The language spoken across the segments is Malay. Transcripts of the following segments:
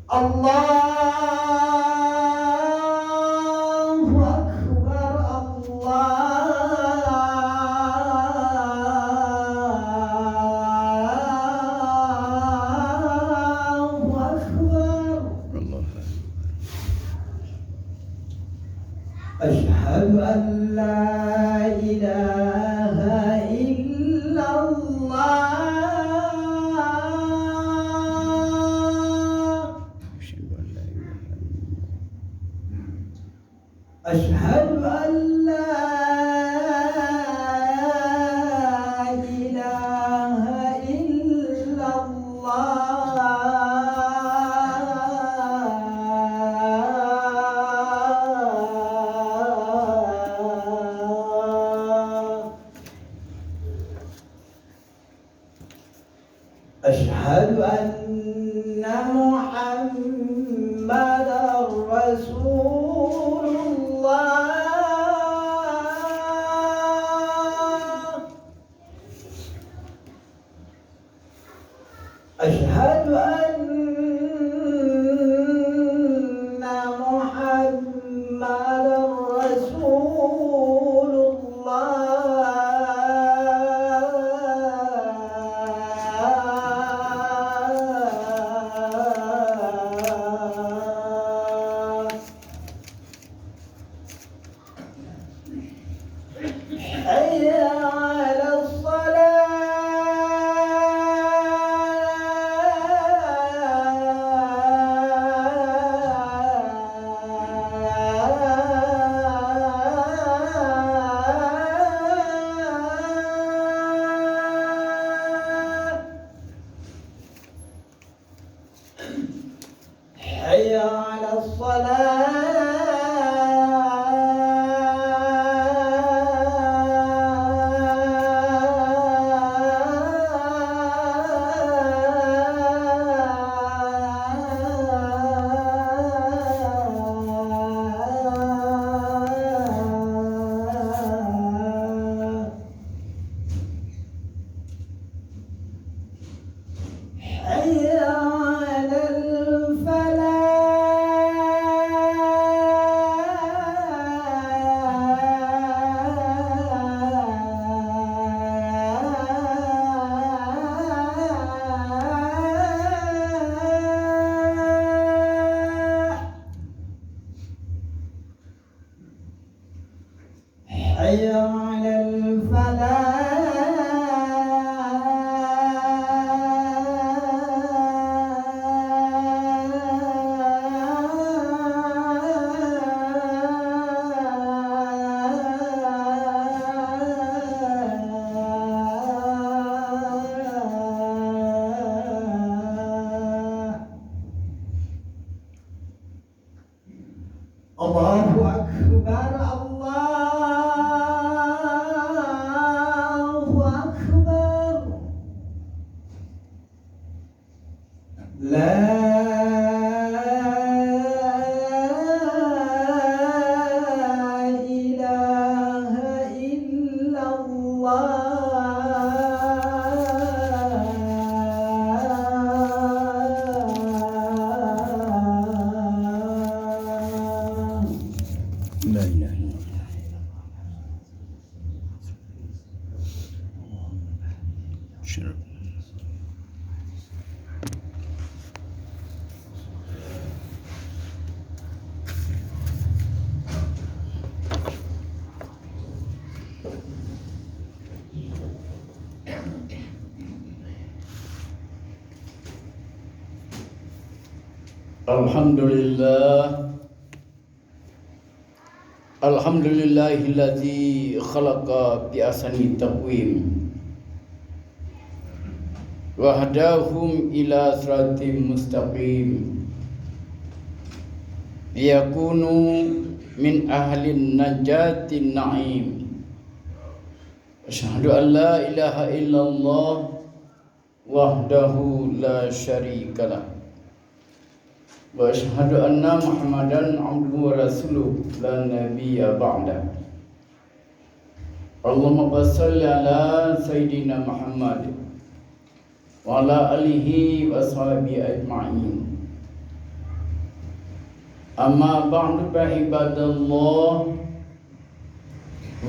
Allahu Akbar, Allahu Akbar. Asyhadu an la ilaha illallah. أشهد أن لا إله إلا الله. أشهد أن محمدا رسول الله. أشهد أن محمدا رسول الله. حي على حي على الصلاة. حي على الفلاح. حي على الفلاح. الله أكبر، الله أكبر. لا إله إلا الله. لا إله إلا الله. شرب. Alhamdulillah. Alhamdulillahilladzi khalaqa bi ahsani taqwim wa hadahum ila siratim mustaqim yakunu min ahlin najatin na'im. Asyhadu an la ilaha illallah wahdahu la syarikalah wa asyhadu anna Muhammadan abduhu wa rasuluh la nabiyya ba'da. Allahumma shalli ala sayyidina Muhammad wa ala alihi wa sahbihi ajma'in. Amma ba'du fa ibadallah,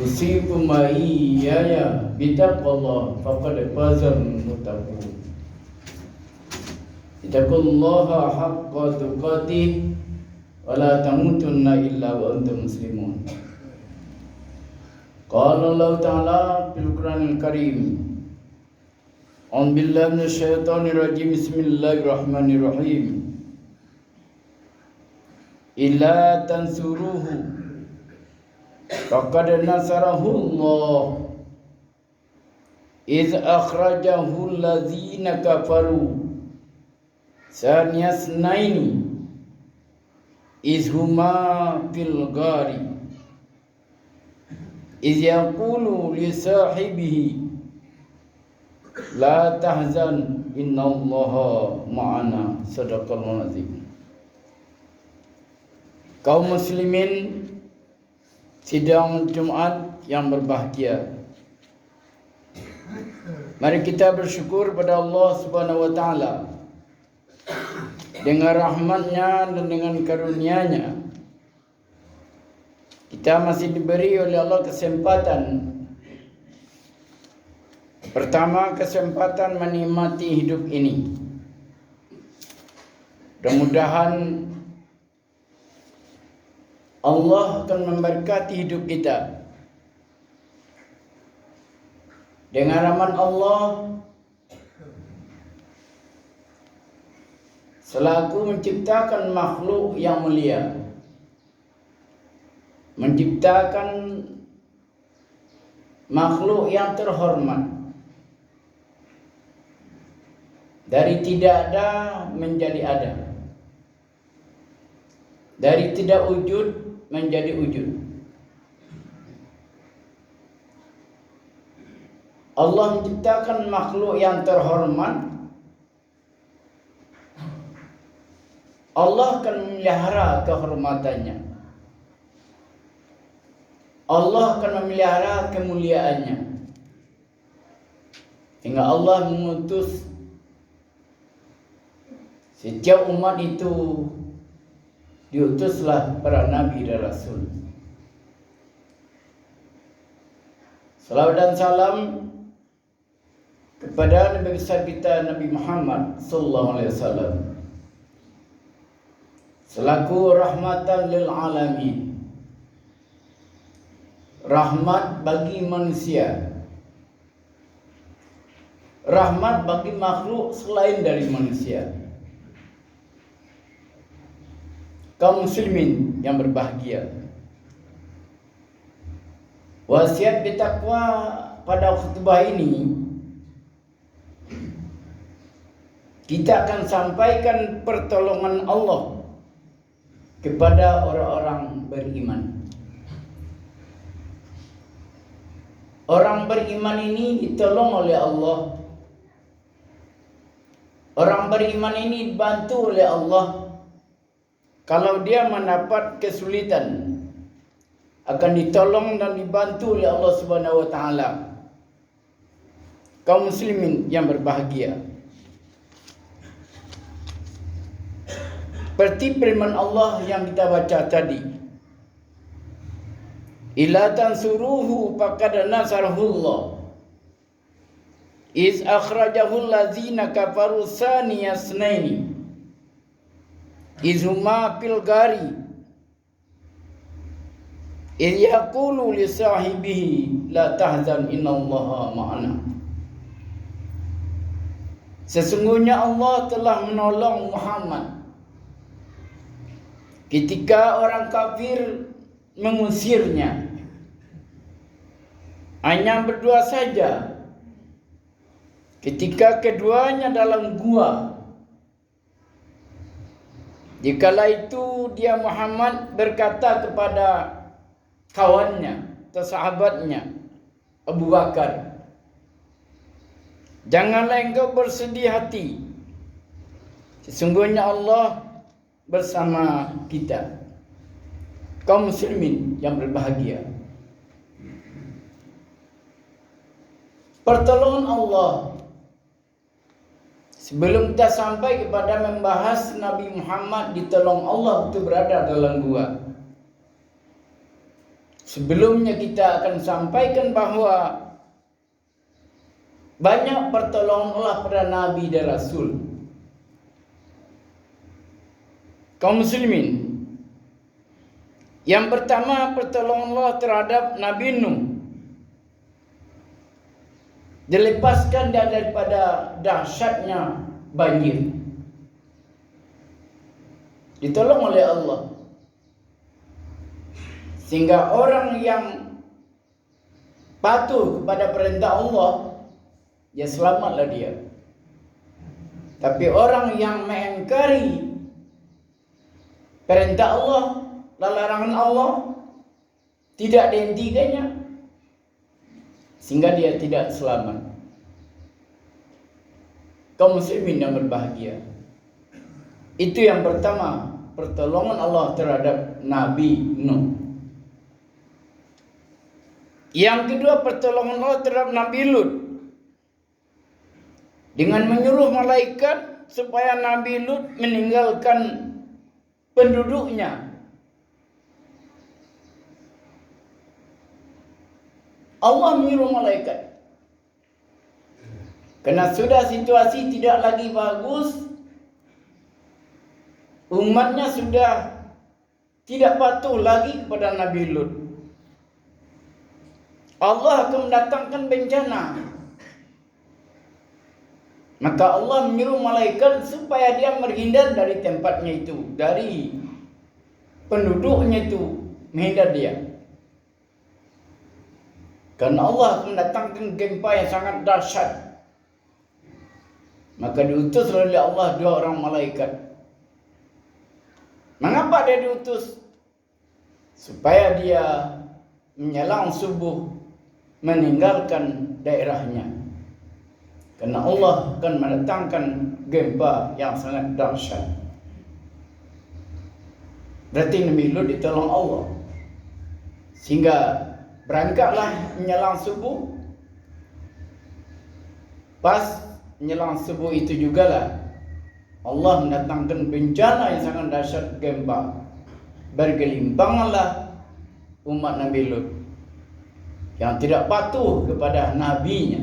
usikum wa iyaya bitaqwallah faqad fazal muttaqun. Ittaqullaha haqqa tuqatih wa la tamutunna illa wa antum muslimun. Qala Allah Ta'ala fil Qur'anil Karim, A'udzu billahi minasy syaithanir rajim. Bismillahirrahmanirrahim. Illa tansuruhu faqad nasarahu Allah iz akhrajahu allazina kafaru saniyasnaini iz huma fil ghari iz yaqulu li sahibihi la tahzan innallaha ma'ana. Sadaqallahul azim. Kaum muslimin sidang Jumat yang berbahagia, mari kita bersyukur pada Allah Subhanahu wa taala. Dengan rahmatnya dan dengan karunia-Nya, kita masih diberi oleh Allah kesempatan. Pertama, kesempatan menikmati hidup ini. Mudah-mudahan Allah akan memberkati hidup kita. Dengan rahmat Allah, selaku menciptakan makhluk yang mulia, menciptakan makhluk yang terhormat, dari tidak ada menjadi ada, dari tidak wujud menjadi wujud. Allah menciptakan makhluk yang terhormat. Allah akan memelihara kehormatannya. Allah akan memelihara kemuliaannya. Hingga Allah mengutus setiap umat itu, diutuslah para nabi dan rasul. Salawat dan salam kepada Nabi besar kita Nabi Muhammad sallallahu alaihi wasallam, selaku rahmatan lil alamin, rahmat bagi manusia, rahmat bagi makhluk selain dari manusia. Kaum muslimin yang berbahagia, wasiat bertakwa pada khutbah ini kita akan sampaikan pertolongan Allah kepada orang-orang beriman. Orang beriman ini ditolong oleh Allah. Orang beriman ini dibantu oleh Allah. Kalau dia mendapat kesulitan, akan ditolong dan dibantu oleh Allah Subhanahu wa taala. Kaum muslimin yang berbahagia, seperti firman Allah yang kita baca tadi, illa tansuruhu faqad nasarahullah iz akhrajahu allazina kafaru saniyasnaini iz huma fil ghari iz yaqulu li sahibihi la tahzan innallaha ma'ana. Sesungguhnya Allah telah menolong Muhammad ketika orang kafir mengusirnya. Hanya berdua saja. Ketika keduanya dalam gua, dikala itu dia Muhammad berkata kepada kawannya atau sahabatnya Abu Bakar, janganlah engkau bersedih hati, sesungguhnya Allah bersama kita. Kaum muslimin yang berbahagia, pertolongan Allah Sebelum kita sampai kepada membahas Nabi Muhammad ditolong Allah untuk berada dalam gua, sebelumnya kita akan sampaikan bahawa banyak pertolongan Allah pada Nabi dan Rasul. Kaum muslimin, yang pertama pertolongan Allah terhadap Nabi Nuh, dilepaskan dia daripada dahsyatnya banjir. Ditolong oleh Allah. Sehingga orang yang patuh kepada perintah Allah, ya selamatlah dia. Tapi orang yang mengingkari perintah Allah, larangan Allah, tidak dihentikannya, sehingga dia tidak selamat. Kaum muslimin yang berbahagia, itu yang pertama, pertolongan Allah terhadap Nabi Nuh. Yang kedua, pertolongan Allah terhadap Nabi Lut, dengan menyuruh malaikat supaya Nabi Lut meninggalkan penduduknya. Allah menyuruh malaikat. Karena sudah situasi tidak lagi bagus, umatnya sudah tidak patuh lagi kepada Nabi Lut. Allah akan mendatangkan bencana. Maka Allah menyuruh malaikat supaya dia berhindar dari tempatnya itu, dari penduduknya itu, menghindar dia. Karena Allah akan mendatangkan gempa yang sangat dahsyat. Maka diutus oleh Allah 2 orang malaikat. Mengapa dia diutus? Supaya dia menjelang subuh meninggalkan daerahnya. Karena Allah akan mendatangkan gempa yang sangat dahsyat. Berarti Nabi Lut ditolong Allah. Sehingga berangkatlah menjelang subuh. Pas menjelang subuh itu jugalah Allah mendatangkan bencana yang sangat dahsyat, gempa. Bergelimpanganlah umat Nabi Lut yang tidak patuh kepada nabinya.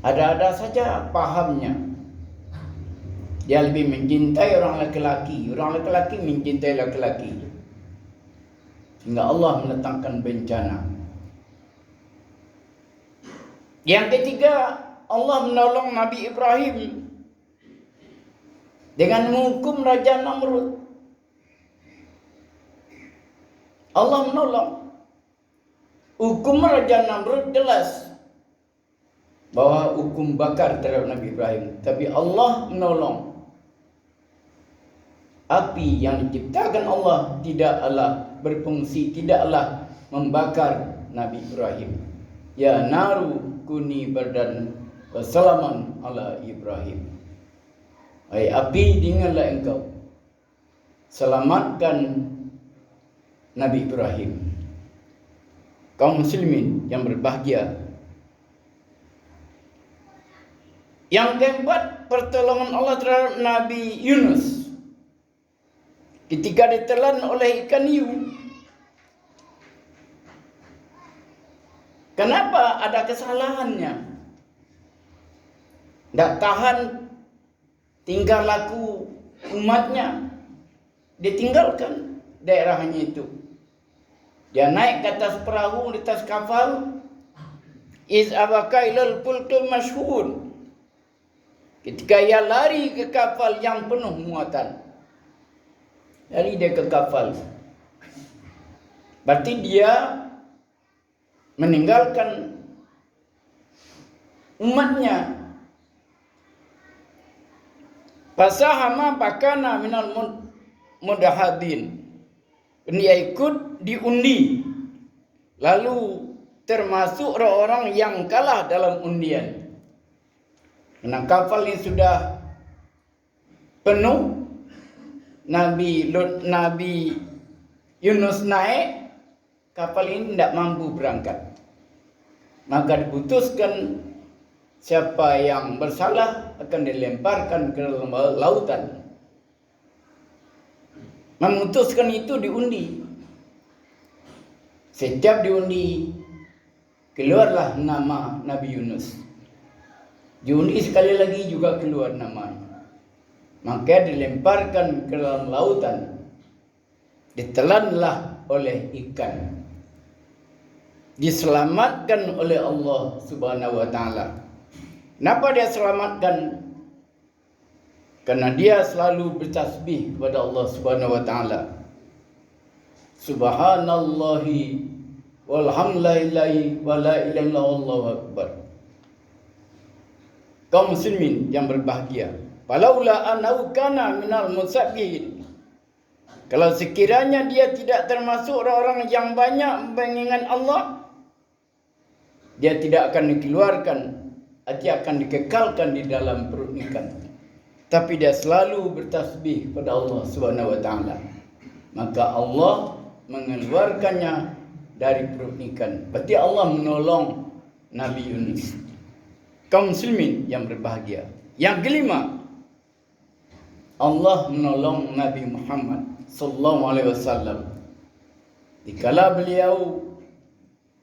Ada-ada saja pahamnya. Dia lebih mencintai orang laki-laki, orang laki-laki mencintai laki-laki. Sehingga Allah mendatangkan bencana. Yang ketiga, Allah menolong Nabi Ibrahim dengan menghukum Raja Namrud. Allah menolong. Hukum Raja Namrud jelas bahwa hukum bakar terhadap Nabi Ibrahim. Tapi Allah menolong. Api yang diciptakan Allah tidaklah berfungsi, tidaklah membakar Nabi Ibrahim. Ya naru kuni bardan wa salaman ala Ibrahim. Hai api, dinginlah engkau, selamatkan Nabi Ibrahim. Kaum muslimin yang berbahagia, yang keempat, pertolongan Allah terhadap Nabi Yunus ketika ditelan oleh ikan hiu. Kenapa? Ada kesalahannya. Tidak tahan tinggal laku umatnya, ditinggalkan daerahnya itu. Dia naik ke atas perahu, di atas kapal. Iz abaka ilal fulkil mashhun. Ketika ia lari ke kapal yang penuh muatan. Lari dia ke kapal. Berarti dia meninggalkan umatnya. Fasahama bakana minal mudahadin. Dia ikut diundi. Lalu termasuk orang-orang yang kalah dalam undian. Karena kapal ini sudah penuh. Nabi Yunus naik, kapal ini tidak mampu berangkat. Maka diputuskan siapa yang bersalah akan dilemparkan ke dalam lautan. Memutuskan itu diundi. Setiap diundi, keluarlah nama Nabi Yunus. Diundi sekali lagi juga keluar namanya. Maka dilemparkan ke dalam lautan. Ditelanlah oleh ikan. Diselamatkan oleh Allah Subhanahu wa taala. Kenapa dia selamatkan? Karena dia selalu bertasbih kepada Allah Subhanahu wa taala. Subhanallahi walhamdulillahi wa la ilaha illallah wallahu akbar. Kaum muslimin yang berbahagia, falaula annahu kana minal musabbihin. Kalau sekiranya dia tidak termasuk orang-orang yang banyak mengingat Allah, dia tidak akan dikeluarkan, dia akan dikekalkan di dalam perut ikan. Tapi dia selalu bertasbih kepada Allah Subhanahu wa taala. Maka Allah mengeluarkannya dari perut ikan. Berarti Allah menolong Nabi Yunus. Kaum muslimin yang berbahagia. Yang kelima, Allah menolong Nabi Muhammad sallallahu alaihi wasallam. Dikala beliau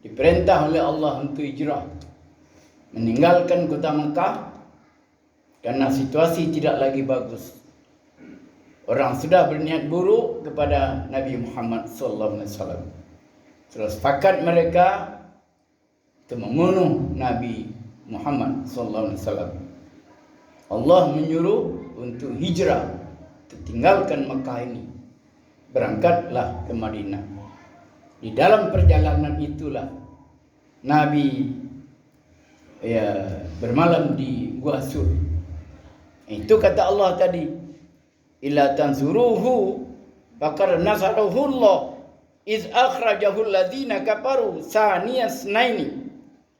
diperintah oleh Allah untuk hijrah, meninggalkan kota Mekah karena situasi tidak lagi bagus. Orang sudah berniat buruk kepada Nabi Muhammad sallallahu alaihi wasallam. Terus sepakat mereka untuk membunuh Nabi Muhammad sallallahu alaihi wasallam. Allah menyuruh untuk hijrah, tinggalkan Mekah ini. Berangkatlah ke Madinah. Di dalam perjalanan itulah Nabi bermalam di Gua Sur. Itu kata Allah tadi, illa tansuruhu faqad nasarahu Allah iz akhrajahu alladzina kafaru saniyas naini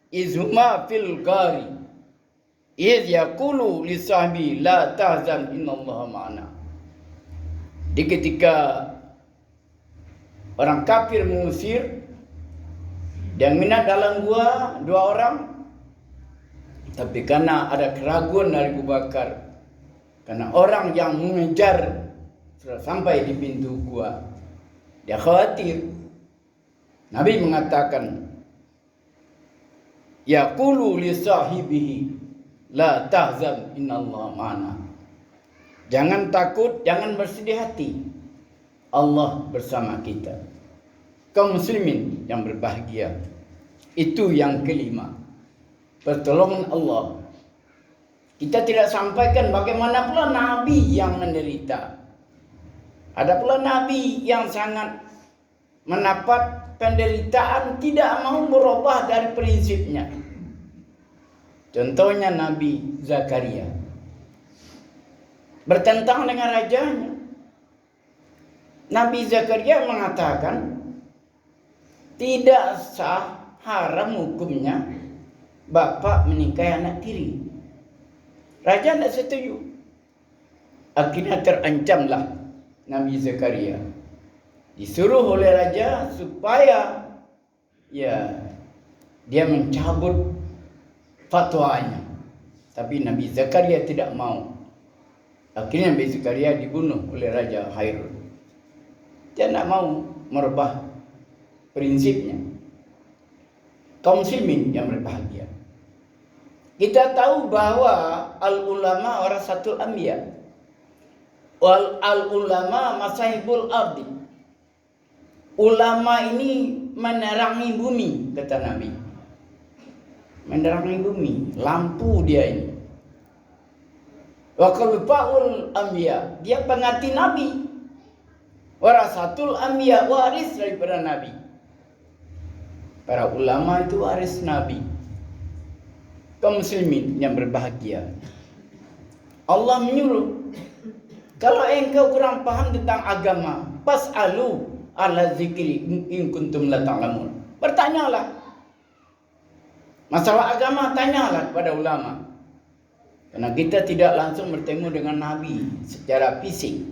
iz huma fil ghari iz yaqulu li sahbi la tahzan innallaha ma'ana. Di ketika orang kafir mengusir dan minat dalam gua 2 orang, tapi karena ada keraguan dari Abu Bakar, karena orang yang mengejar sudah sampai di pintu gua, dia khawatir. Nabi mengatakan, yaqulu li sahibihi la tahzan innallaha ma'ana. Jangan takut, jangan bersedih hati, Allah bersama kita. Kaum muslimin yang berbahagia, itu yang kelima, pertolongan Allah. Kita tidak sampaikan bagaimana pula Nabi yang menderita. Ada pula Nabi yang sangat mendapat penderitaan, tidak mau berubah dari prinsipnya. Contohnya Nabi Zakaria, bertentang dengan rajanya. Nabi Zakaria mengatakan tidak sah, haram hukumnya bapak menikahi anak tiri. Raja tidak setuju. Akhirnya terancamlah Nabi Zakaria. Disuruh oleh raja supaya dia mencabut fatwanya. Tapi Nabi Zakaria tidak mau. Akhirnya Nabi Zakaria dibunuh oleh Raja Hairun. Dia tidak mau merubah prinsipnya. Kaum muslimin yang berbahagia, kita tahu bahwa al-ulama warasatul anbiya wal al-ulama masahibul ardi. Ulama ini menerangi bumi, kata Nabi. Menerangi bumi, lampu dia ini. Wa qalbul anbiya, dia pengganti Nabi. Warasatul anbiya, waris daripada Nabi. Para ulama itu waris Nabi. Kaum muslimin yang berbahagia, Allah menyuruh, kalau engkau kurang paham tentang agama, fas'alu ala zikri in kuntum la ta'lamun. Bertanyalah. Masalah agama, tanyalah kepada ulama. Karena kita tidak langsung bertemu dengan Nabi secara fisik.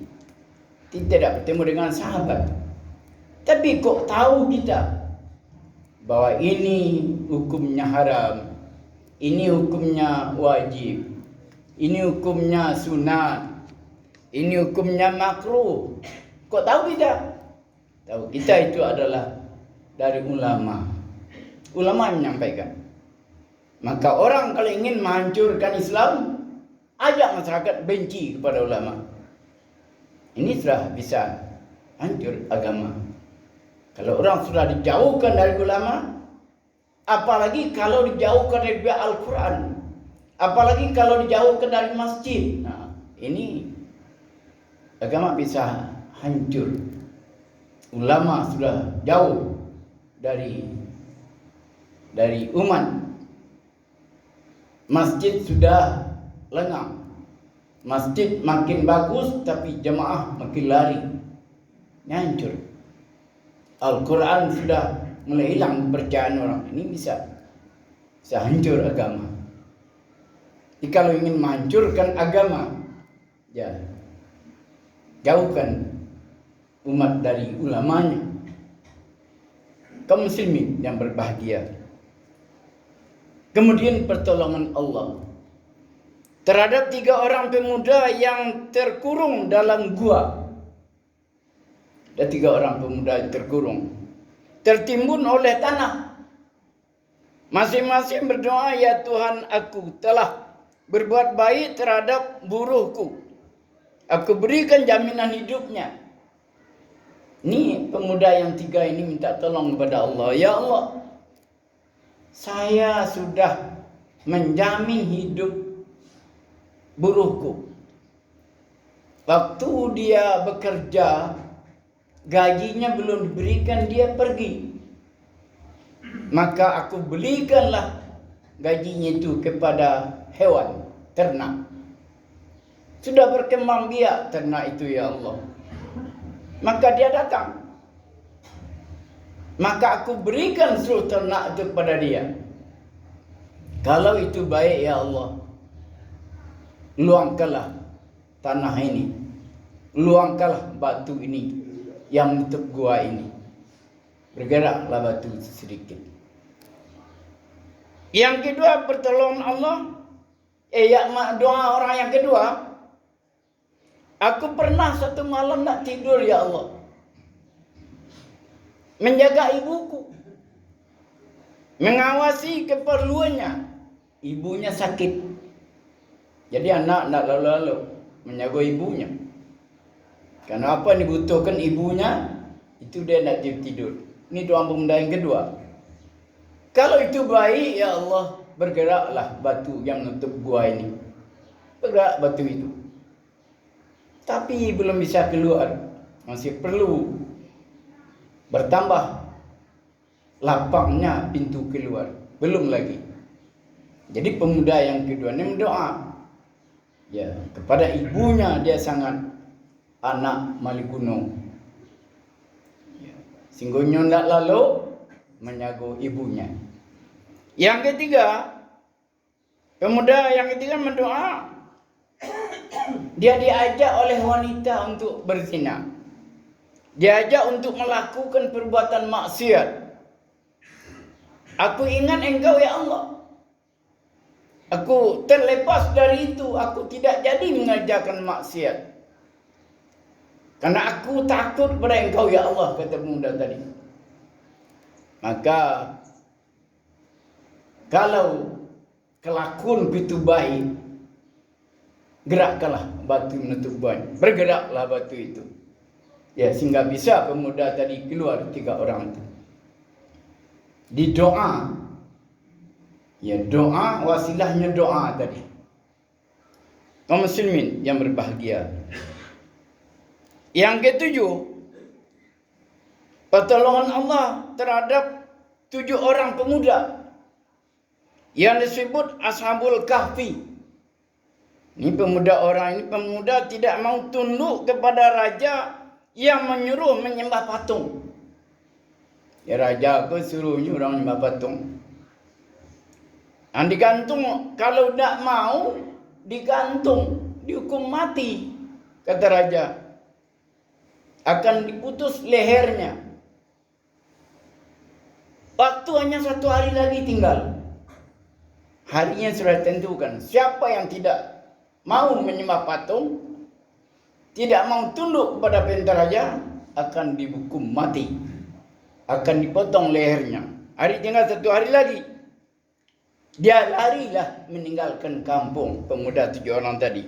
Kita tidak bertemu dengan sahabat. Tapi kok tahu kita bahwa ini hukumnya haram, ini hukumnya wajib, ini hukumnya sunat, ini hukumnya makruh. Kok tahu kita? Tahu kita itu adalah dari ulama. Ulama yang menyampaikan. Maka orang kalau ingin menghancurkan Islam, ajak masyarakat benci kepada ulama. Ini sudah bisa hancur agama. Kalau orang sudah dijauhkan dari ulama, apalagi kalau dijauhkan dari Al-Quran, apalagi kalau dijauhkan dari masjid. Nah, ini agama bisa hancur. Ulama sudah jauh dari umat. Masjid sudah lengang. Masjid makin bagus tapi jemaah makin lari. Hancur. Al-Quran sudah mulai hilang kepercayaan orang. Ini bisa hancur agama. Jadi kalau ingin menghancurkan agama, ya jauhkan umat dari ulamanya. Kaum muslimin yang berbahagia. Kemudian pertolongan Allah terhadap 3 orang pemuda yang terkurung dalam gua. Ada 3 orang pemuda yang terkurung, tertimbun oleh tanah. Masing-masing berdoa, ya Tuhan, aku telah berbuat baik terhadap buruhku. Aku berikan jaminan hidupnya. Ini pemuda yang 3 ini minta tolong kepada Allah. Ya Allah, saya sudah menjamin hidup buruhku. Waktu dia bekerja, gajinya belum diberikan, dia pergi. Maka aku belikanlah gajinya itu kepada hewan, ternak. Sudah berkembang biak ternak itu, ya Allah. Maka dia datang. Maka aku berikan seluruh ternak itu kepada dia. Kalau itu baik, ya Allah, luangkanlah tanah ini, luangkanlah batu ini yang menutup gua ini. Bergeraklah batu sedikit. Yang kedua, pertolongan Allah. Doa orang yang kedua. Aku pernah satu malam tak tidur, ya Allah, menjaga ibuku, mengawasi keperluannya. Ibunya sakit, jadi anak nak lalu-lalu menjaga ibunya. Karena apa yang dibutuhkan ibunya, itu dia nak tidur. Ini doa pemuda yang kedua. Kalau itu baik, ya Allah, bergeraklah batu yang menutup gua ini. Bergerak batu itu. Tapi belum bisa keluar. Masih perlu bertambah lapangnya pintu keluar. Belum lagi. Jadi pemuda yang kedua ini berdoa. Ya, kepada ibunya dia sangat anak Malikuno. Ya, singgonya tidak lalu menjaga ibunya. Yang ketiga, pemuda yang ketiga mendoa. Dia diajak oleh wanita untuk berzina. Diajak untuk melakukan perbuatan maksiat. Aku ingat Engkau, ya Allah. Aku terlepas dari itu. Aku tidak jadi mengerjakan maksiat. Karena aku takut pada Engkau, ya Allah, kata pemuda tadi. Maka kalau kelakuan itu baik, gerakkanlah batu menutup buahnya. Bergeraklah batu itu. Ya, sehingga bisa pemuda tadi keluar 3 orang itu. Di doa. Ya, doa, wasilahnya doa tadi. Kaum muslimin yang berbahagia. Yang ketujuh, pertolongan Allah terhadap 7 orang pemuda yang disebut Ashabul Kahfi. Ini pemuda tidak mau tunduk kepada raja yang menyuruh menyembah patung. Ya, raja aku suruhnya orang menyembah patung. Digantung, kalau tidak mau digantung, dihukum mati, kata raja. Akan diputus lehernya. Waktu hanya 1 hari lagi tinggal. harinya sudah ditentukan. Siapa yang tidak mau menyembah patung, tidak mau tunduk kepada perintah raja, akan dihukum mati, akan dipotong lehernya. Hari tinggal 1 hari lagi, dia larilah meninggalkan kampung pemuda 7 orang tadi.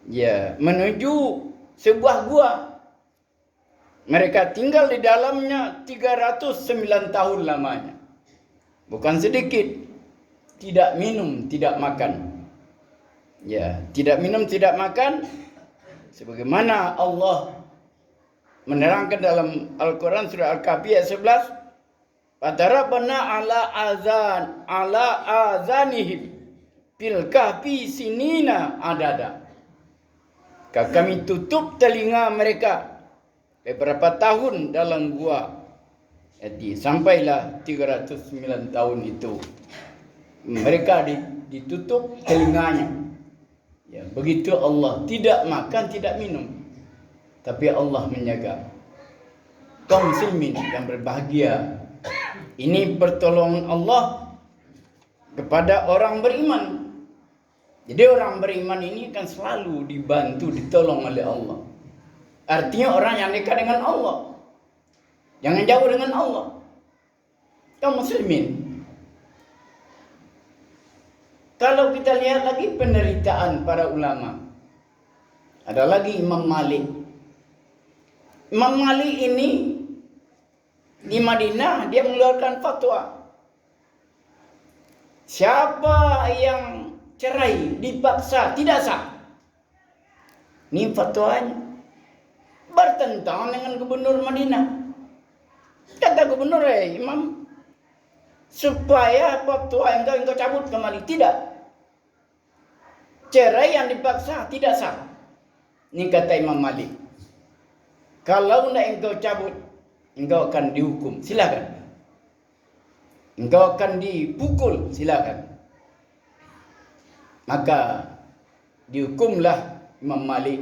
Ya, menuju sebuah gua. Mereka tinggal di dalamnya 309 tahun lamanya. Bukan sedikit. Tidak minum, tidak makan. Ya, tidak minum, tidak makan. Sebagaimana Allah menerangkan dalam Al-Quran surah Al-Kahfi ayat 11. Fadarabna ala azanihim fil kahfi sinina adada. Kami tutup telinga mereka beberapa tahun dalam gua. Jadi sampailah 309 tahun itu. Mereka ditutup telinganya. Ya, begitu Allah, tidak makan, tidak minum. Tapi Allah menjaga. Kaum muslimin yang berbahagia. Ini pertolongan Allah kepada orang beriman. Jadi orang beriman ini kan selalu dibantu, ditolong oleh Allah. Artinya orang yang dekat dengan Allah. Jangan jauh dengan Allah. Kaum muslimin. Kalau kita lihat lagi penderitaan para ulama. Ada lagi Imam Malik. Imam Malik ini di Madinah dia mengeluarkan fatwa. Siapa yang cerai dipaksa tidak sah. Ini fatwanya bertentangan dengan gubernur Madinah. Kata gubernur, Imam, supaya fatwa engkau cabut kembali. Tidak. Cerai yang dipaksa tidak sah. Ini kata Imam Malik. Kalau tidak engkau cabut, engkau akan dihukum. Silakan. Engkau akan dipukul. Silakan. Maka dihukumlah Imam Malik,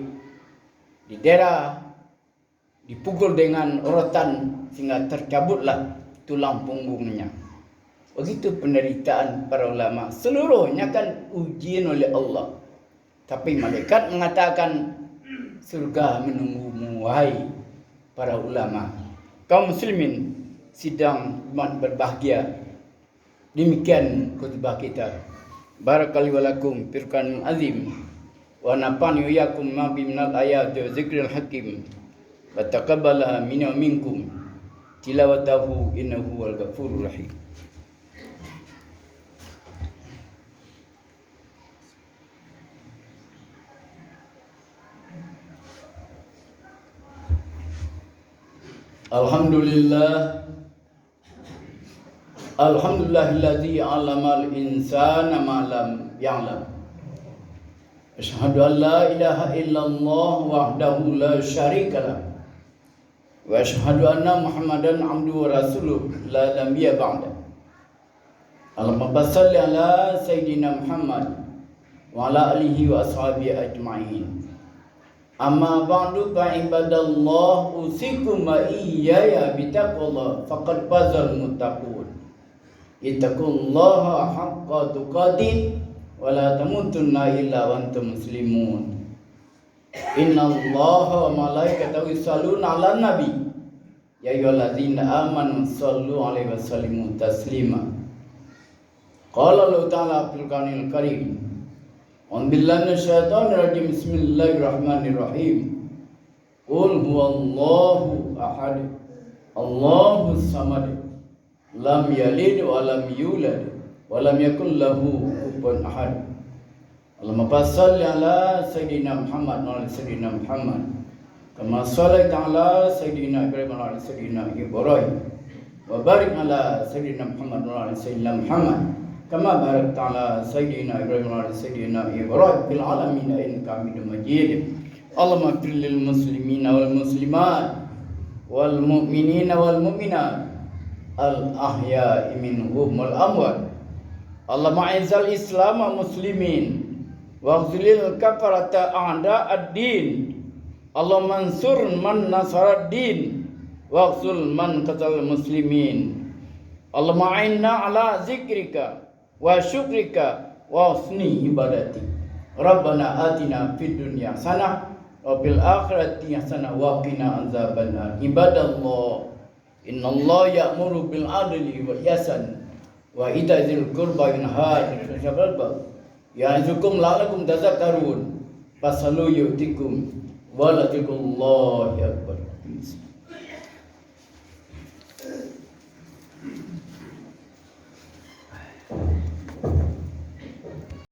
didera, dipukul dengan rotan sehingga tercabutlah tulang punggungnya. Begitu penderitaan para ulama. Seluruhnya kan ujian oleh Allah. Tapi malaikat mengatakan surga menunggumu wahai para ulama. Kaum muslimin sidang umat berbahagia. Demikian khutbah kita. Barakallahu lakum firqan azim wa nafa'ani wa iyyakum ma bi minal ayati wa zikril hakim wa taqabbala minna wa minkum tilawatahu innahu wal ghafurur rahim. Alhamdulillahilladzi 'allamal insana ma lam ya'lam. Asyhadu an la ilaha illallah wahdahu la syarikalah. Wa asyhadu anna Muhammadan 'abduhu wa rasuluh la nabiyya ba'da. Allahumma shalli ala sayyidina Muhammad wa ala alihi wa ashabihi ajma'in. Amma ba'du fa ibadallah usikum wa iyaya bitaqwallah faqad fazal muttaqun. Ittaqullaha haqqa tuqatih wa la tamutunna illa wa antum muslimun. Innallaha wa malaikatahu yusholluna 'alan nabi. Ya ayyuhalladzina amanu shallu 'alaihi wa sallimu taslima. Qala Allah ta'ala fil Qur'anil Karim. Billahi minasyaitonir rajim. Bismillahirrahmanirrahim. Qul huwallahu ahad. Allahus samad. Lam yalid wa lam yulad wa lam yakul lahu kufuwan ahad. Allahumma shalli ala sayyidina Muhammad wa ala sayyidina Muhammad kama shallaita ala sayyidina Ibrahim wa ala sayyidina Ibrahim wa barik ala sayyidina Muhammad wa ala sayyidina Muhammad kama barakta ala sayyidina Ibrahim wa ala sayyidina Ibrahim fil alamin innaka Hamidum Majid. Allahumma ighfir lil muslimina wal muslimat wal mu'minina wal mu'minat al-ahya'i minhum wal amwat. Allahumma a'izzal islam wa muslimin wa khzilil kafarata a'da ad-din. Allahumma ansur man nasara ad-din wa khzul man qatal muslimin. Allahumma a'inna ala zikrika wa syukrika wa husni ibadati. Rabbana atina fid dunya hasanah wa fil akhirati hasanah wa qina azabannar. Ibadallah, innallaha ya'muru bil adli wal ihsan wa ita'i dzil qurba wa yanha 'anil fahsya'i ya'izukum la'allakum tadhakkarun. Fasallu yu'tikum wa la dzikrullahi akbar.